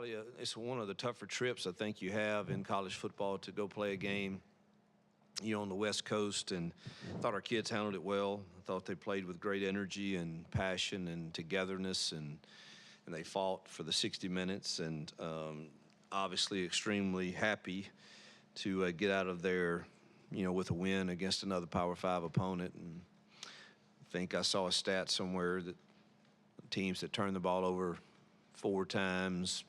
probably it's one of the tougher trips I think you have in college football to go play a game, on the West Coast, and I thought our kids handled it well. I thought they played with great energy and passion and togetherness, and they fought for the 60 minutes, and obviously extremely happy to get out of there, with a win against another Power 5 opponent. And I think I saw a stat somewhere that teams that turned the ball over 4 times,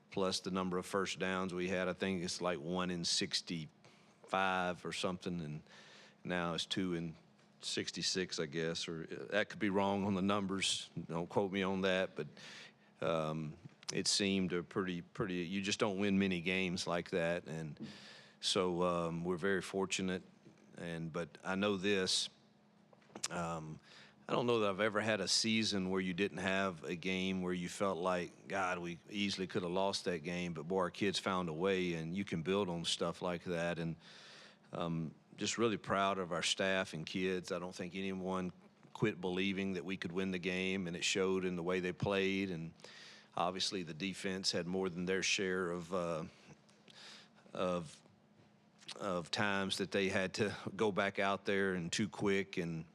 plus the number of first downs we had, I think it's like 1 in 65 or something, and now it's 2 in 66, I guess, or that could be wrong on the numbers. Don't quote me on that, but it seemed a pretty. You just don't win many games like that, and so we're very fortunate. But I know this. I don't know that I've ever had a season where you didn't have a game where you felt like, God, we easily could have lost that game, but boy, our kids found a way, and you can build on stuff like that. And just really proud of our staff and kids. I don't think anyone quit believing that we could win the game, and it showed in the way they played. And obviously the defense had more than their share of times that they had to go back out there and too quick, and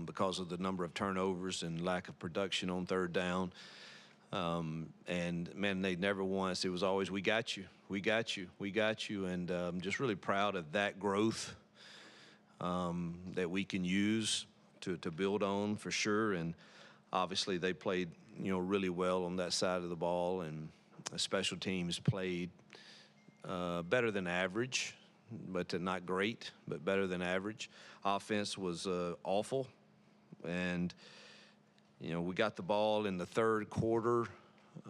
because of the number of turnovers and lack of production on third down. And, man, they never once, it was always, we got you, we got you, we got you. And I'm just really proud of that growth that we can use to build on for sure. And obviously they played, really well on that side of the ball, and special teams played better than average, but not great, but better than average. Offense was awful, and we got the ball in the third quarter.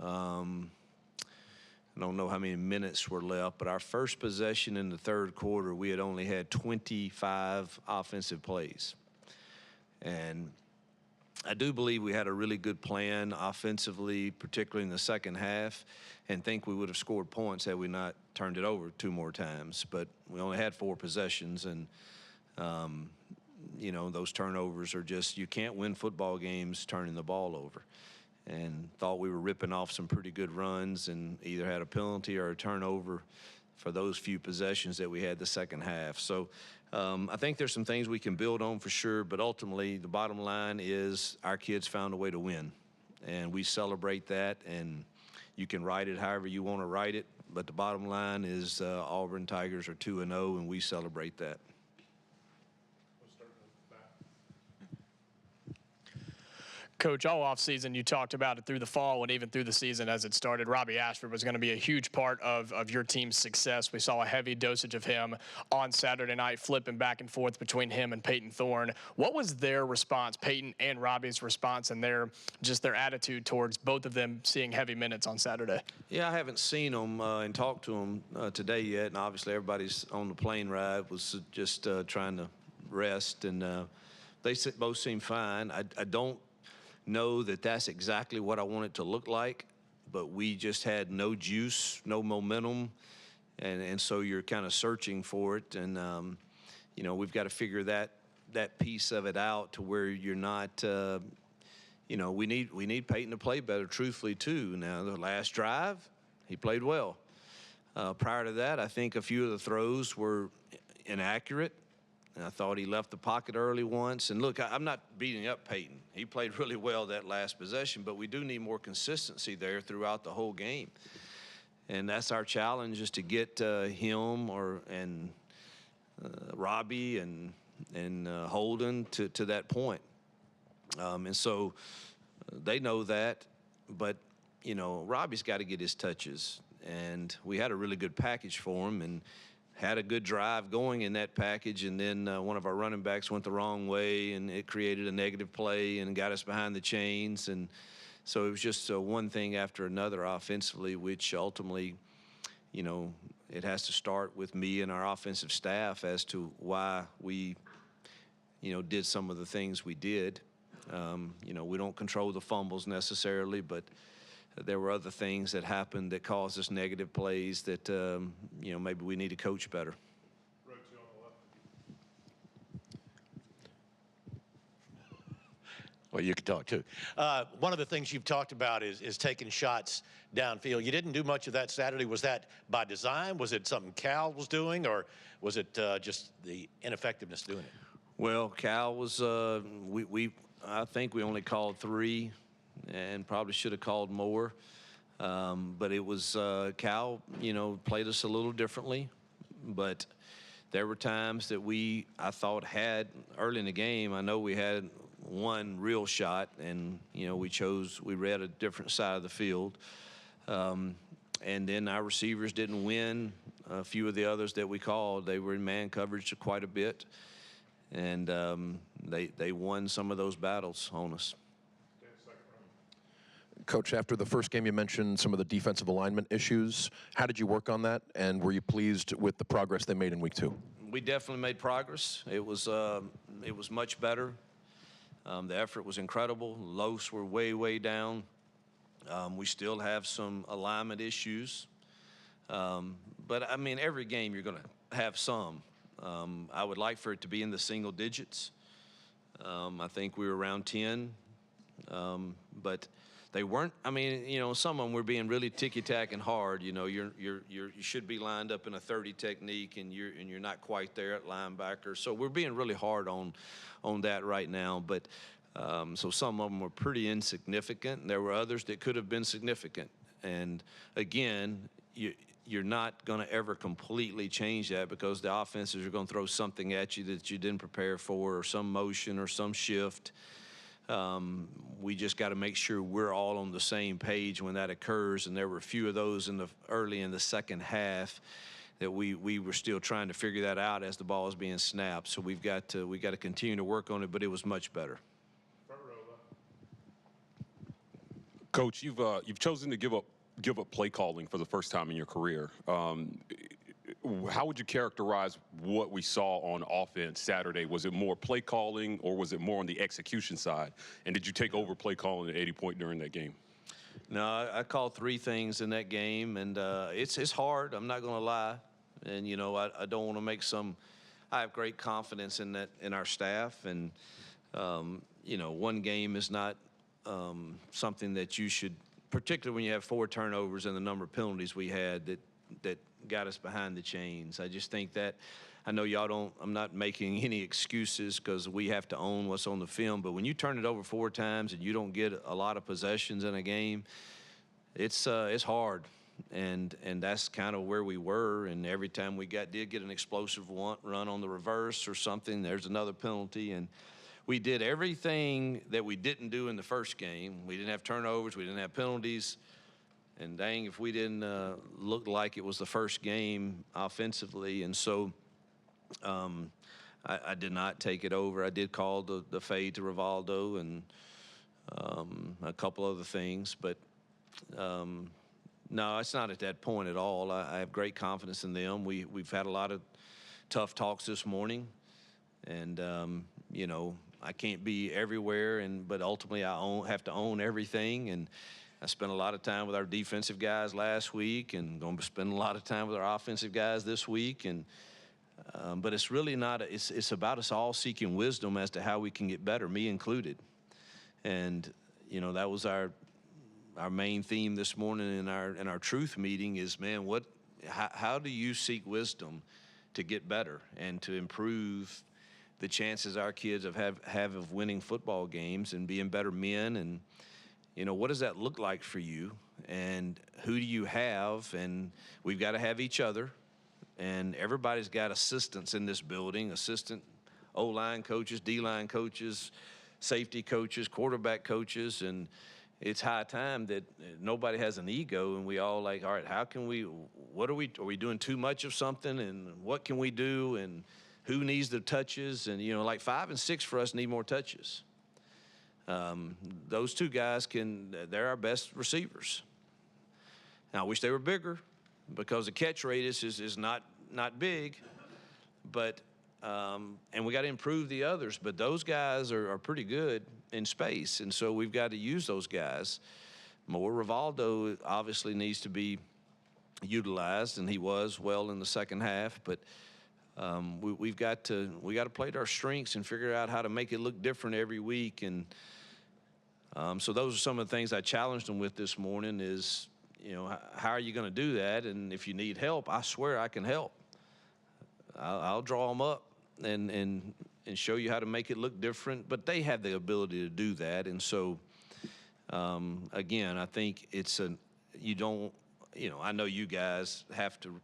I don't know how many minutes were left, but our first possession in the third quarter, we had only had 25 offensive plays. And I do believe we had a really good plan offensively, particularly in the second half, and think we would have scored points had we not turned it over 2 more times. But we only had 4 possessions, and those turnovers are just, you can't win football games turning the ball over. And thought we were ripping off some pretty good runs, and either had a penalty or a turnover for those few possessions that we had the second half. So I think there's some things we can build on for sure, but ultimately the bottom line is our kids found a way to win, and we celebrate that. And you can write it however you want to write it, but the bottom line is Auburn Tigers are 2-0, and we celebrate that. Coach, all offseason you talked about it through the fall and even through the season as it started. Robbie Ashford was going to be a huge part of your team's success. We saw a heavy dosage of him on Saturday night, flipping back and forth between him and Peyton Thorne. What was their response, Peyton and Robbie's response, and their attitude towards both of them seeing heavy minutes on Saturday? Yeah, I haven't seen them and talked to them today yet, and obviously everybody's on the plane ride was just trying to rest, and they both seem fine. I don't know that that's exactly what I want it to look like, but we just had no juice, no momentum, and so you're kind of searching for it. And we've got to figure that piece of it out to where you're not we need Peyton to play better, truthfully, too. Now, the last drive, he played well. Prior to that, I think a few of the throws were inaccurate. And I thought he left the pocket early once. And look, I'm not beating up Peyton. He played really well that last possession, but we do need more consistency there throughout the whole game. And that's our challenge, is to get him and Robbie and Holden to that point. And so they know that, but Robbie's got to get his touches. And we had a really good package for him, and had a good drive going in that package, and then one of our running backs went the wrong way, and it created a negative play and got us behind the chains. And so it was just one thing after another offensively, which ultimately, it has to start with me and our offensive staff as to why we, did some of the things we did. We don't control the fumbles necessarily, but there were other things that happened that caused us negative plays that, maybe we need to coach better. Well, you can talk too. One of the things you've talked about is taking shots downfield. You didn't do much of that Saturday. Was that by design? Was it something Cal was doing, or was it just the ineffectiveness doing it? Well, Cal was, I think we only called 3 and probably should have called more. But it was, Cal, played us a little differently. But there were times that I thought had, early in the game, I know we had one real shot, and, we read a different side of the field. And then our receivers didn't win a few of the others that we called. They were in man coverage quite a bit. And they won some of those battles on us. Coach, after the first game, you mentioned some of the defensive alignment issues. How did you work on that, and were you pleased with the progress they made in week 2? We definitely made progress. It was much better. The effort was incredible. Lows were way, way down. We still have some alignment issues. But, I mean, every game you're going to have some. I would like for it to be in the single digits. I think we were around 10. But they weren't. I mean, some of them were being really ticky-tack and hard. You should be lined up in a 30 technique, and you're not quite there at linebacker. So we're being really hard on that right now. But so some of them were pretty insignificant. And there were others that could have been significant. And again, you're not going to ever completely change that, because the offenses are going to throw something at you that you didn't prepare for, or some motion or some shift. We just got to make sure we're all on the same page when that occurs. And there were a few of those early in the second half that we were still trying to figure that out as the ball was being snapped. So we got to continue to work on it, but it was much better. Coach, you've chosen to give up play calling for the first time in your career. How would you characterize what we saw on offense Saturday? Was it more play calling, or was it more on the execution side? And did you take over play calling at 80 point during that game? No, I called 3 things in that game, and it's hard. I'm not going to lie. And, I don't want to make I have great confidence in our staff. And, one game is not something that you should, particularly when you have 4 turnovers and the number of penalties we had that got us behind the chains. I just think that, I know y'all don't, I'm not making any excuses, because we have to own what's on the film, but when you turn it over 4 times and you don't get a lot of possessions in a game, it's hard. And that's kind of where we were. And every time we did get an explosive run on the reverse or something, there's another penalty. And we did everything that we didn't do in the first game. We didn't have turnovers. We didn't have penalties. And dang, if we didn't look like it was the first game offensively. And so I did not take it over. I did call the fade to Rivaldo and a couple other things. But, no, it's not at that point at all. I have great confidence in them. We've had a lot of tough talks this morning. And, I can't be everywhere, but ultimately I have to own everything. And I spent a lot of time with our defensive guys last week, and going to spend a lot of time with our offensive guys this week. And but it's really not. It's about us all seeking wisdom as to how we can get better, me included. And that was our main theme this morning in our truth meeting is, man, how do you seek wisdom to get better and to improve the chances our kids have of winning football games and being better men? And what does that look like for you? And who do you have? And we've got to have each other. And everybody's got assistants in this building, assistant O-line coaches, D-line coaches, safety coaches, quarterback coaches. And it's high time that nobody has an ego, and we all all right, how can are we doing too much of something? And what can we do? And who needs the touches? And, 5 and 6 for us need more touches. Those 2 guys they're our best receivers. Now, I wish they were bigger, because the catch radius is not big, but and we got to improve the others. But those guys are pretty good in space, and so we've got to use those guys more. Rivaldo obviously needs to be utilized, and he was well in the second half. But we got to play to our strengths and figure out how to make it look different every week. And So those are some of the things I challenged them with this morning is, how are you going to do that? And if you need help, I swear I can help. I'll draw them up and show you how to make it look different. But they have the ability to do that. And so, again, I think I know you guys have to,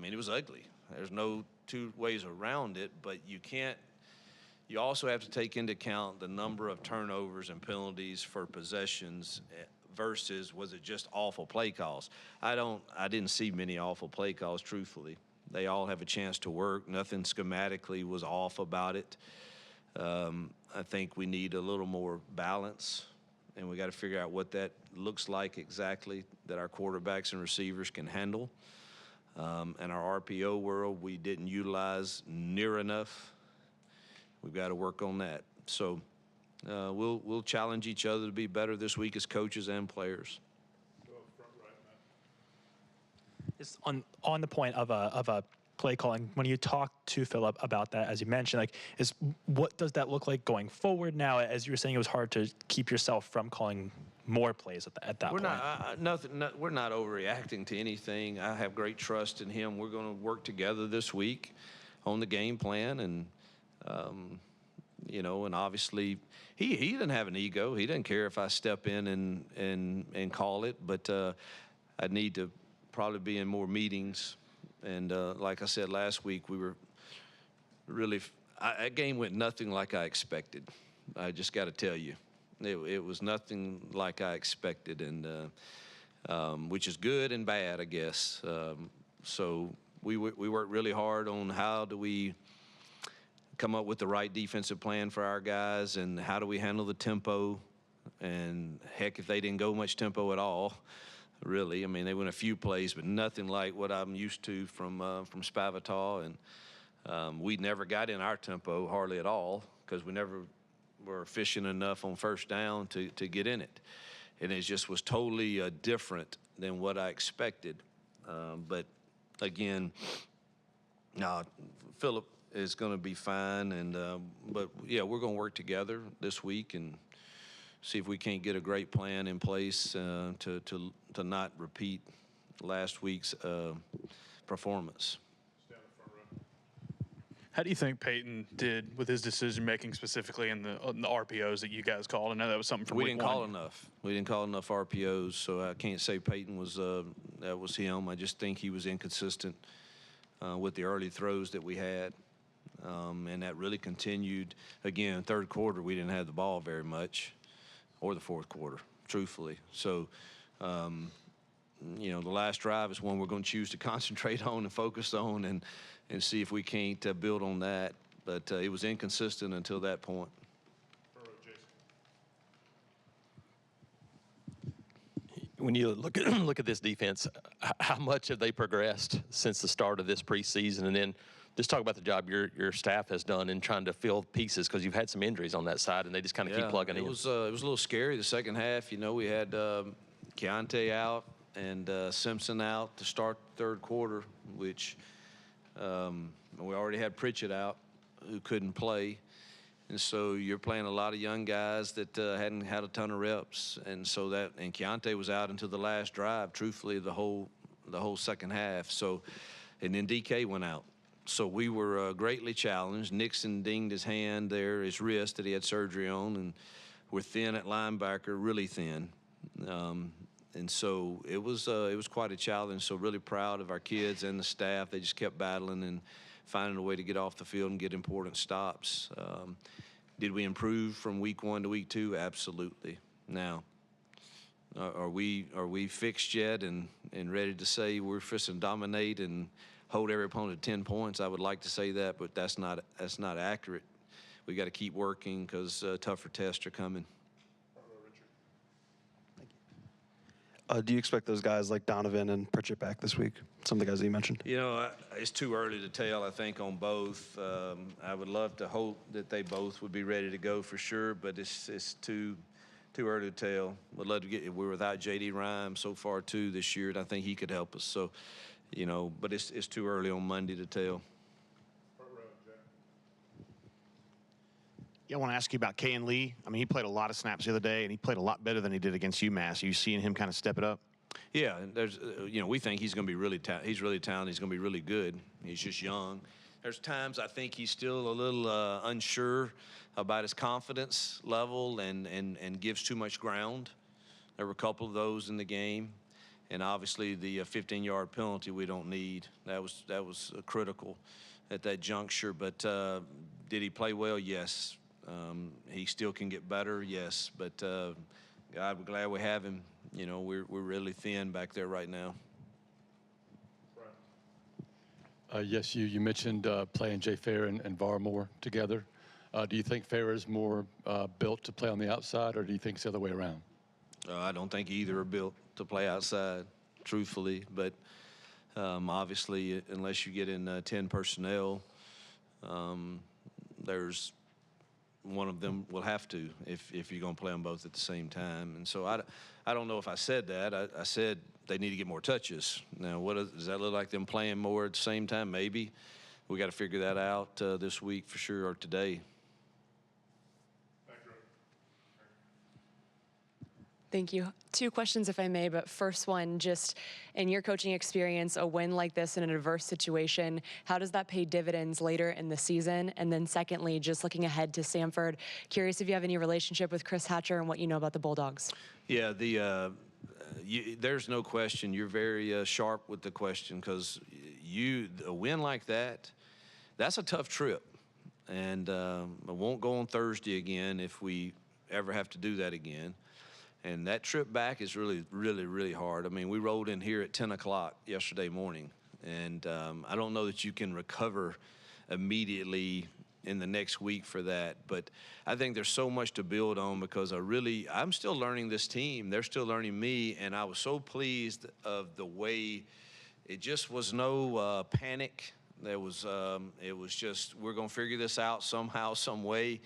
it was ugly. There's no two ways around it, but you also have to take into account the number of turnovers and penalties for possessions versus was it just awful play calls. I didn't see many awful play calls, truthfully. They all have a chance to work. Nothing schematically was off about it. I think we need a little more balance, and we got to figure out what that looks like exactly that our quarterbacks and receivers can handle. And our RPO world, we didn't utilize near enough. We've got to work on that. So we'll challenge each other to be better this week as coaches and players. It's on the point of a play calling. When you talk to Philip about that, as you mentioned, what does that look like going forward now? As you were saying, it was hard to keep yourself from calling more plays at that point. We're not overreacting to anything. I have great trust in him. We're going to work together this week on the game plan, and and obviously he doesn't have an ego. He doesn't care if I step in and call it, but I need to probably be in more meetings. And like I said last week, we were really that game went nothing like I expected. I just got to tell you. It was nothing like I expected, and which is good and bad, I guess. So we worked really hard on how do we come up with the right defensive plan for our guys, and how do we handle the tempo. And heck, if they didn't go much tempo at all, really. They went a few plays, but nothing like what I'm used to from Spavital, and we never got in our tempo hardly at all because we never were efficient enough on first down to get in it. And it just was totally different than what I expected. But again, Philip is going to be fine. And but yeah, we're going to work together this week and see if we can't get a great plan in place to not repeat last week's performance. How do you think Peyton did with his decision-making, specifically in the RPOs that you guys called? I know that was something from We week didn't one. call enough. We didn't call enough RPOs, so I can't say Peyton was that was him. I just think he was inconsistent with the early throws that we had, and that really continued. Again, third quarter, we didn't have the ball very much, or the fourth quarter, truthfully. So, the last drive is one we're going to choose to concentrate on and focus on and see if we can't build on that. But it was inconsistent until that point. When you look at this defense, how much have they progressed since the start of this preseason? And then just talk about the job your staff has done in trying to fill pieces, because you've had some injuries on that side, and they just kind of keep plugging in. It was a little scary the second half. We had Keontae out and Simpson out to start the third quarter, which we already had Pritchett out who couldn't play. And so you're playing a lot of young guys that hadn't had a ton of reps. And Keontae was out until the last drive, truthfully, the whole second half. So, and then DK went out. So we were greatly challenged. Nixon dinged his hand there, his wrist that he had surgery on, and we're thin at linebacker, really thin. And so it was quite a challenge. So really proud of our kids and the staff. They just kept battling and finding a way to get off the field and get important stops. Did we improve from week 1 to week 2? Absolutely. Now, are we fixed yet and ready to say we're fixing to dominate and hold every opponent to 10 points? I would like to say that, but that's not accurate. We got to keep working because tougher tests are coming. Do you expect those guys like Donovan and Pritchett back this week? Some of the guys that you mentioned. It's too early to tell, I think, on both. I would love to hope that they both would be ready to go for sure, but it's too early to tell. Would love to get. We're without J.D. Rhymes so far too this year, and I think he could help us. So, but it's too early on Monday to tell. Yeah, I want to ask you about Kayan Lee. I mean, he played a lot of snaps the other day, and he played a lot better than he did against UMass. Are you seeing him kind of step it up? Yeah, and there's, we think he's going to be he's really talented. He's going to be really good. He's just young. There's times I think he's still a little unsure about his confidence level and gives too much ground. There were a couple of those in the game, and obviously the 15-yard penalty we don't need. That was critical at that juncture. But did he play well? Yes. He still can get better. Yes. But God, we're glad we have him. We're really thin back there right now. Yes, you mentioned playing Jay Fair and Varmore together. Do you think Fair is more built to play on the outside, or do you think it's the other way around? I don't think either are built to play outside, truthfully. But obviously, unless you get in 10 personnel, there's one of them will have to if you're going to play them both at the same time. And so I don't know if I said that. I said they need to get more touches. Now, does that look like them playing more at the same time? Maybe. We got to figure that out this week for sure, or today. Thank you. 2 questions, if I may, but first one, just in your coaching experience, a win like this in an adverse situation, how does that pay dividends later in the season? And then secondly, just looking ahead to Samford, curious if you have any relationship with Chris Hatcher and what you know about the Bulldogs. Yeah, there's no question. You're very sharp with the question, because a win like that, that's a tough trip. And I won't go on Thursday again if we ever have to do that again. And that trip back is really, really, really hard. I mean, we rolled in here at 10 o'clock yesterday morning, and I don't know that you can recover immediately in the next week for that. But I think there's so much to build on, because I'm still learning this team. They're still learning me, and I was so pleased of the way it just was no panic. It was just, we're going to figure this out somehow, some way,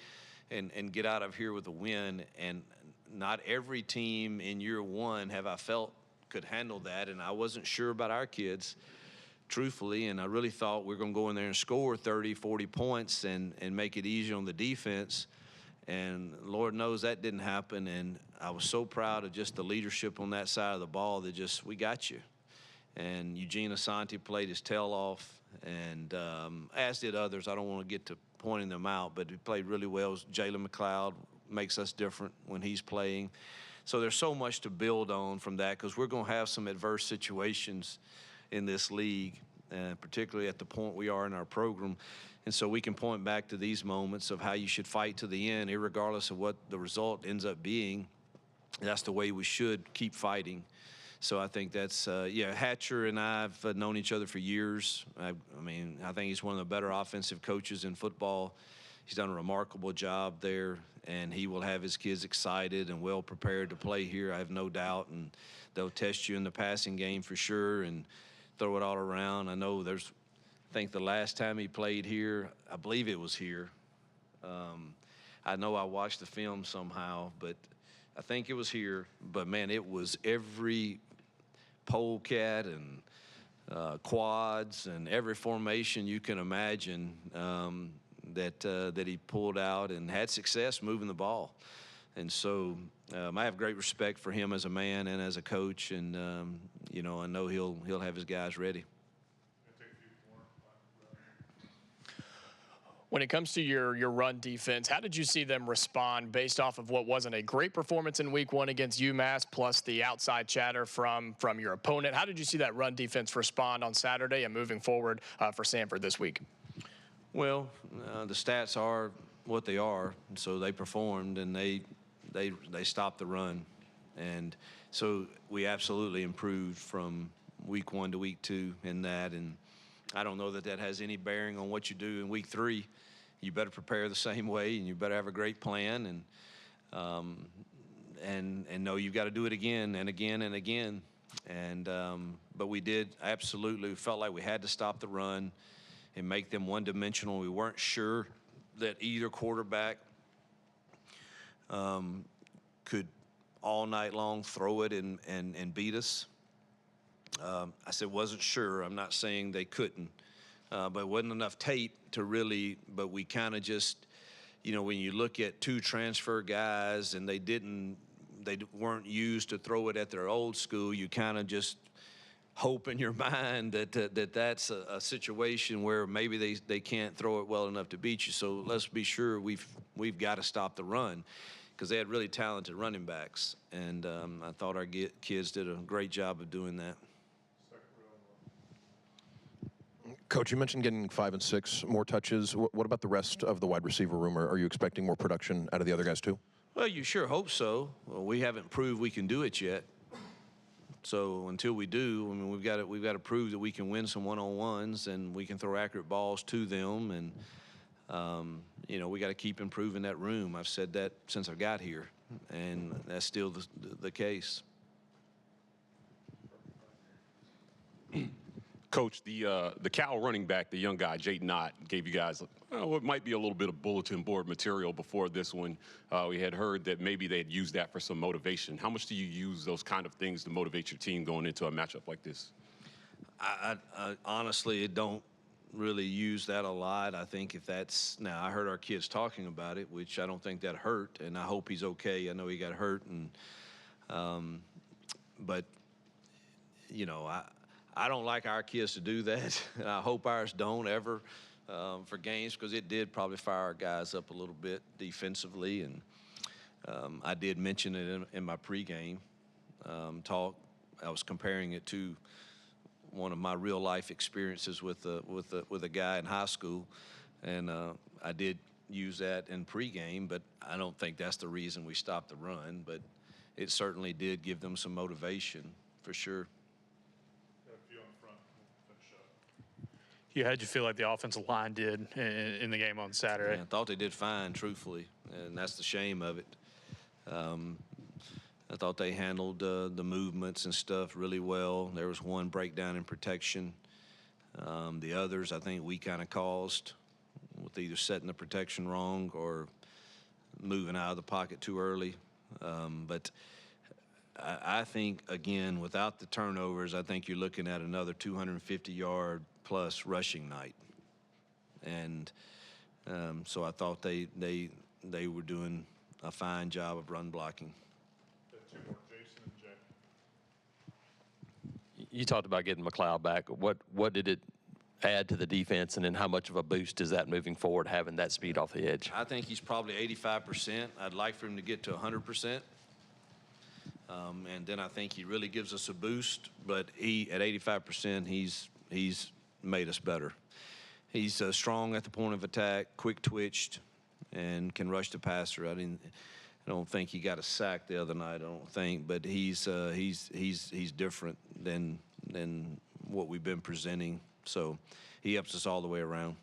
and get out of here with a win. And not every team in year one have I felt could handle that, and I wasn't sure about our kids, truthfully, and I really thought we were going to go in there and score 30, 40 points and make it easy on the defense, and Lord knows that didn't happen. And I was so proud of just the leadership on that side of the ball that just, we got you. And Eugene Asante played his tail off, and as did others. I don't want to get to pointing them out, but he played really well. Jalen McLeod makes us different when he's playing. So there's so much to build on from that, because we're going to have some adverse situations in this league, particularly at the point we are in our program. And so we can point back to these moments of how you should fight to the end, irregardless of what the result ends up being. That's the way we should keep fighting. So I think that's, Hatcher and I have known each other for years. I think he's one of the better offensive coaches in football. He's done a remarkable job there, and he will have his kids excited and well prepared to play here, I have no doubt. And they'll test you in the passing game for sure and throw it all around. I know I think the last time he played here, I believe it was here. I know I watched the film somehow, but I think it was here. But, man, it was every polecat and quads and every formation you can imagine that he pulled out and had success moving the ball. And so I have great respect for him as a man and as a coach, and I know he'll have his guys ready. When it comes to your run defense, how did you see them respond based off of what wasn't a great performance in week 1 against UMass, plus the outside chatter from your opponent? How did you see that run defense respond on Saturday and moving forward for Samford this week? Well, the stats are what they are, and so they performed, and they stopped the run. And so we absolutely improved from week 1 to week 2 in that, and I don't know that has any bearing on what you do in week 3. You better prepare the same way, and you better have a great plan, and know you've got to do it again and again and again. And but we did absolutely felt like we had to stop the run and make them one-dimensional. We weren't sure that either quarterback could all night long throw it and beat us. I said wasn't sure. I'm not saying they couldn't, but it wasn't enough tape to really. But we kind of just, you know, when you look at 2 transfer guys and they weren't used to throw it at their old school, you kind of just hope in your mind that that's a situation where maybe they can't throw it well enough to beat you. So let's be sure we've got to stop the run, because they had really talented running backs, and I thought our kids did a great job of doing that. Coach, you mentioned getting 5 and 6 more touches. What about the rest of the wide receiver room? Are you expecting more production out of the other guys too? Well, you sure hope so. Well, we haven't proved we can do it yet. So until we do, I mean, we've got to prove that we can win some one-on-ones and we can throw accurate balls to them, and you know, we got to keep improving that room. I've said that since I got here, and that's still the case. Coach, the Cal running back, the young guy, Jayden Knott, gave you guys what might be a little bit of bulletin board material before this one. We had heard that maybe they had used that for some motivation. How much do you use those kind of things to motivate your team going into a matchup like this? I honestly don't really use that a lot. I think if that's, now I heard our kids talking about it, which I don't think that hurt, and I hope he's okay. I know he got hurt, and but you know, I don't like our kids to do that. I hope ours don't ever for games, because it did probably fire our guys up a little bit defensively. And I did mention it in my pregame talk. I was comparing it to one of my real life experiences with a guy in high school, and I did use that in pregame. But I don't think that's the reason we stopped the run. But it certainly did give them some motivation for sure. Hugh, how did you feel like the offensive line did in the game on Saturday? I thought they did fine, truthfully, and that's the shame of it. I thought they handled the movements and stuff really well. There was one breakdown in protection. The others, I think, we kind of caused with either setting the protection wrong or moving out of the pocket too early. But I think, again, without the turnovers, I think you're looking at another 250-yard plus rushing night. And so I thought they were doing a fine job of run blocking. You talked about getting McLeod back. What did it add to the defense, and then how much of a boost is that moving forward, having that speed off the edge? I think he's probably 85%. I'd like for him to get to 100%. And then I think he really gives us a boost. But at 85%, he's made us better. He's strong at the point of attack, quick twitched, and can rush the passer. I don't think he got a sack the other night. I don't think, but he's different than what we've been presenting. So he helps us all the way around.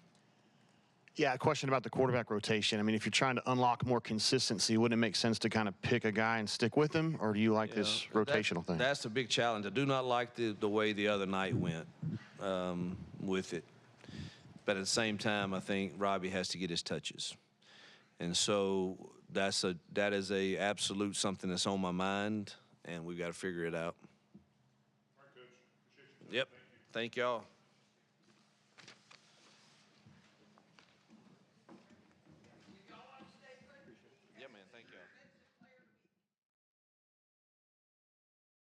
Yeah, a question about the quarterback rotation. I mean, if you're trying to unlock more consistency, wouldn't it make sense to kind of pick a guy and stick with him, or do you like this rotational thing? That's the big challenge. I do not like the way the other night went with it. But at the same time, I think Robbie has to get his touches. And so that is a absolute something that's on my mind, and we've got to figure it out. All right, Coach. Appreciate you. Yep. Thank y'all.